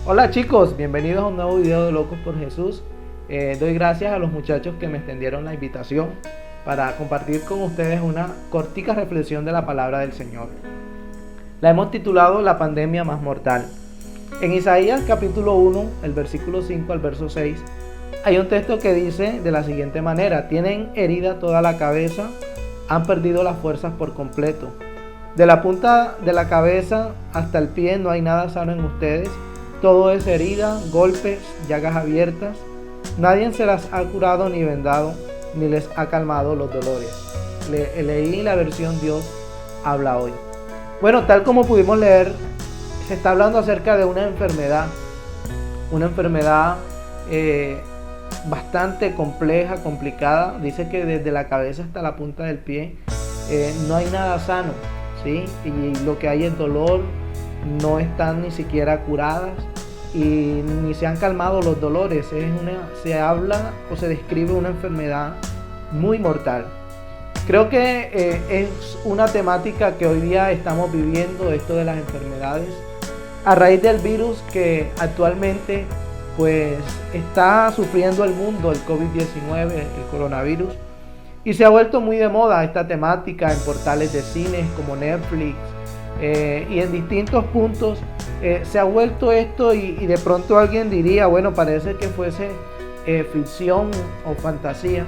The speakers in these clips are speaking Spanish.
Hola chicos, bienvenidos a un nuevo video de Locos por Jesús. Doy gracias a los muchachos que me extendieron la invitación para compartir con ustedes una cortica reflexión de la palabra del Señor. La hemos titulado La pandemia más mortal. En Isaías capítulo 1, el versículo 5 al verso 6, hay un texto que dice de la siguiente manera: tienen herida toda la cabeza, han perdido las fuerzas por completo. De la punta de la cabeza hasta el pie no hay nada sano en ustedes. Todo es herida, golpes, llagas abiertas. Nadie se las ha curado ni vendado, ni les ha calmado los dolores. Leí la versión Dios habla hoy. Bueno, tal como pudimos leer, se está hablando acerca de una enfermedad bastante compleja, complicada. Dice que desde la cabeza hasta la punta del pie no hay nada sano, ¿sí? Y lo que hay es dolor, no están ni siquiera curadas y ni se han calmado los dolores. Se habla o se describe una enfermedad muy mortal. Creo que es una temática que hoy día estamos viviendo, esto de las enfermedades, a raíz del virus que actualmente pues está sufriendo el mundo, el COVID-19, el coronavirus. Y se ha vuelto muy de moda esta temática en portales de cines como Netflix, y en distintos puntos se ha vuelto esto y de pronto alguien diría, bueno, parece que fuese ficción o fantasía.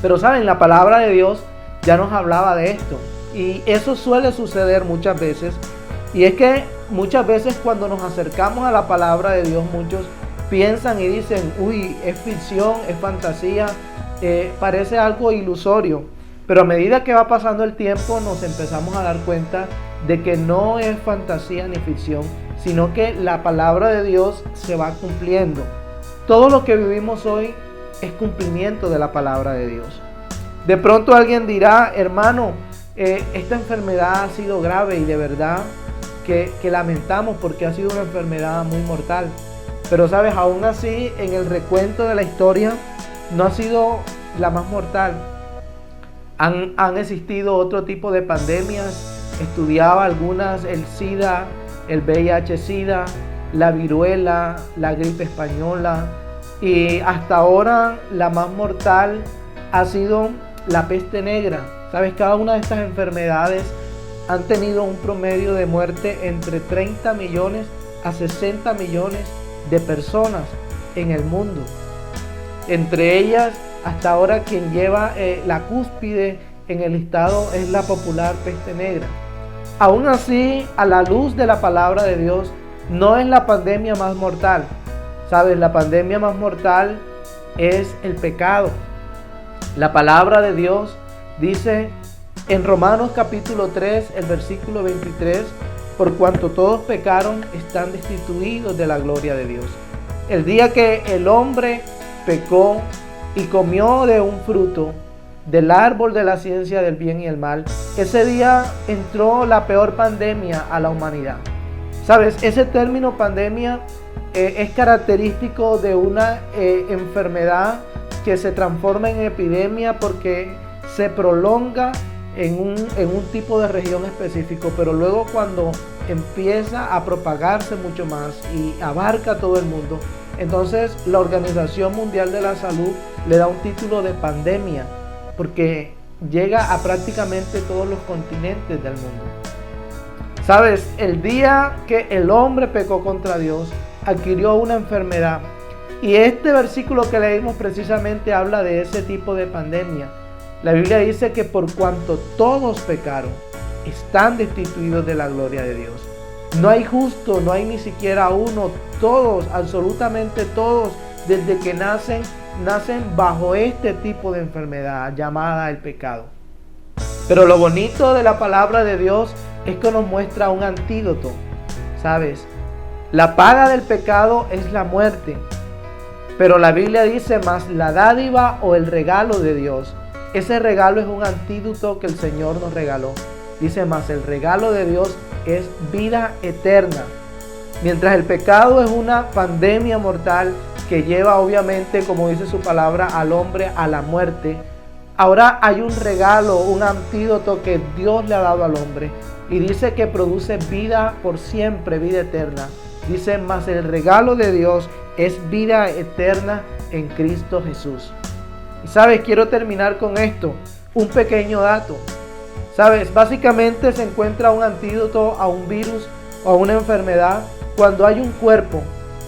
Pero saben, la palabra de Dios ya nos hablaba de esto. Y eso suele suceder muchas veces. Y es que muchas veces cuando nos acercamos a la palabra de Dios, muchos piensan y dicen, uy, es ficción, es fantasía, parece algo ilusorio. Pero a medida que va pasando el tiempo nos empezamos a dar cuenta de que no es fantasía ni ficción, sino que la palabra de Dios se va cumpliendo. Todo lo que vivimos hoy es cumplimiento de la palabra de Dios. De pronto alguien dirá, hermano, esta enfermedad ha sido grave y de verdad que lamentamos porque ha sido una enfermedad muy mortal. Pero sabes, aún así en el recuento de la historia no ha sido la más mortal. Han existido otro tipo de pandemias. Estudiaba algunas, el SIDA, el VIH-SIDA, la viruela, la gripe española, y hasta ahora la más mortal ha sido la peste negra. Sabes, cada una de estas enfermedades han tenido un promedio de muerte entre 30 millones a 60 millones de personas en el mundo. Entre ellas, hasta ahora quien lleva la cúspide en el listado es la popular peste negra. Aún así, a la luz de la palabra de Dios, no es la pandemia más mortal. ¿Sabes? La pandemia más mortal es el pecado. La palabra de Dios dice en Romanos capítulo 3, el versículo 23, por cuanto todos pecaron, están destituidos de la gloria de Dios. El día que el hombre pecó y comió de un fruto del árbol de la ciencia del bien y el mal, ese día entró la peor pandemia a la humanidad. ¿Sabes? Ese término pandemia es característico de una enfermedad que se transforma en epidemia porque se prolonga en un tipo de región específico, pero luego cuando empieza a propagarse mucho más y abarca todo el mundo, entonces la Organización Mundial de la Salud le da un título de pandemia, porque llega a prácticamente todos los continentes del mundo. ¿Sabes? El día que el hombre pecó contra Dios, adquirió una enfermedad. Y este versículo que leímos precisamente habla de ese tipo de pandemia. La Biblia dice que por cuanto todos pecaron, están destituidos de la gloria de Dios. No hay justo, no hay ni siquiera uno. Todos, absolutamente todos, desde que nacen bajo este tipo de enfermedad llamada el pecado. Pero lo bonito de la palabra de Dios es que nos muestra un antídoto. ¿Sabes? La paga del pecado es la muerte. Pero la Biblia dice, más la dádiva o el regalo de Dios. Ese regalo es un antídoto que el Señor nos regaló. Dice, más el regalo de Dios es vida eterna. Mientras el pecado es una pandemia mortal que lleva obviamente, como dice su palabra, al hombre a la muerte, ahora hay un regalo, un antídoto que Dios le ha dado al hombre. Y dice que produce vida por siempre, vida eterna. Dice, mas el regalo de Dios es vida eterna en Cristo Jesús. Y sabes, quiero terminar con esto, un pequeño dato. Sabes, básicamente se encuentra un antídoto a un virus o a una enfermedad cuando hay un cuerpo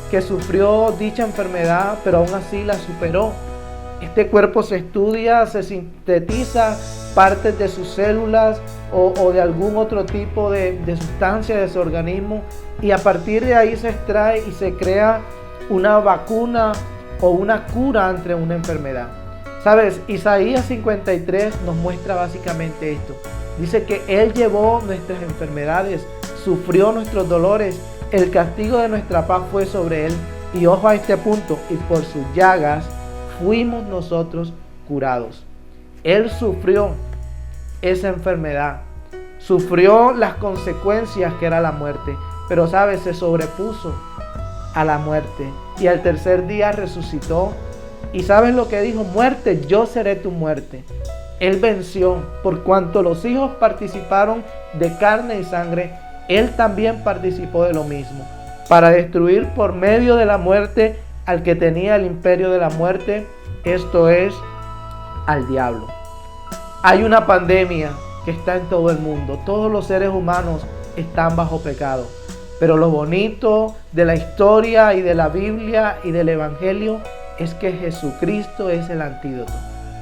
que sufrió dicha enfermedad, pero aún así la superó. Este cuerpo se estudia, se sintetiza partes de sus células o de algún otro tipo de sustancia de su organismo, y a partir de ahí se extrae y se crea una vacuna o una cura ante una enfermedad. ¿Sabes? Isaías 53 nos muestra básicamente esto. Dice que Él llevó nuestras enfermedades, sufrió nuestros dolores, el castigo de nuestra paz fue sobre Él. Y ojo a este punto, y por sus llagas fuimos nosotros curados. Él sufrió esa enfermedad, sufrió las consecuencias que era la muerte, pero sabes, se sobrepuso a la muerte y al tercer día resucitó. Y sabes lo que dijo: muerte, yo seré tu muerte. Él venció, por cuanto los hijos participaron de carne y sangre, Él también participó de lo mismo, para destruir por medio de la muerte al que tenía el imperio de la muerte, esto es, al diablo. Hay una pandemia que está en todo el mundo. Todos los seres humanos están bajo pecado. Pero lo bonito de la historia y de la Biblia y del Evangelio es que Jesucristo es el antídoto.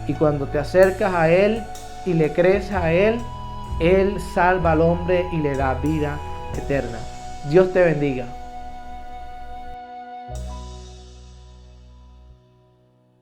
Y cuando te acercas a Él y le crees a Él, Él salva al hombre y le da vida eterna. Dios te bendiga.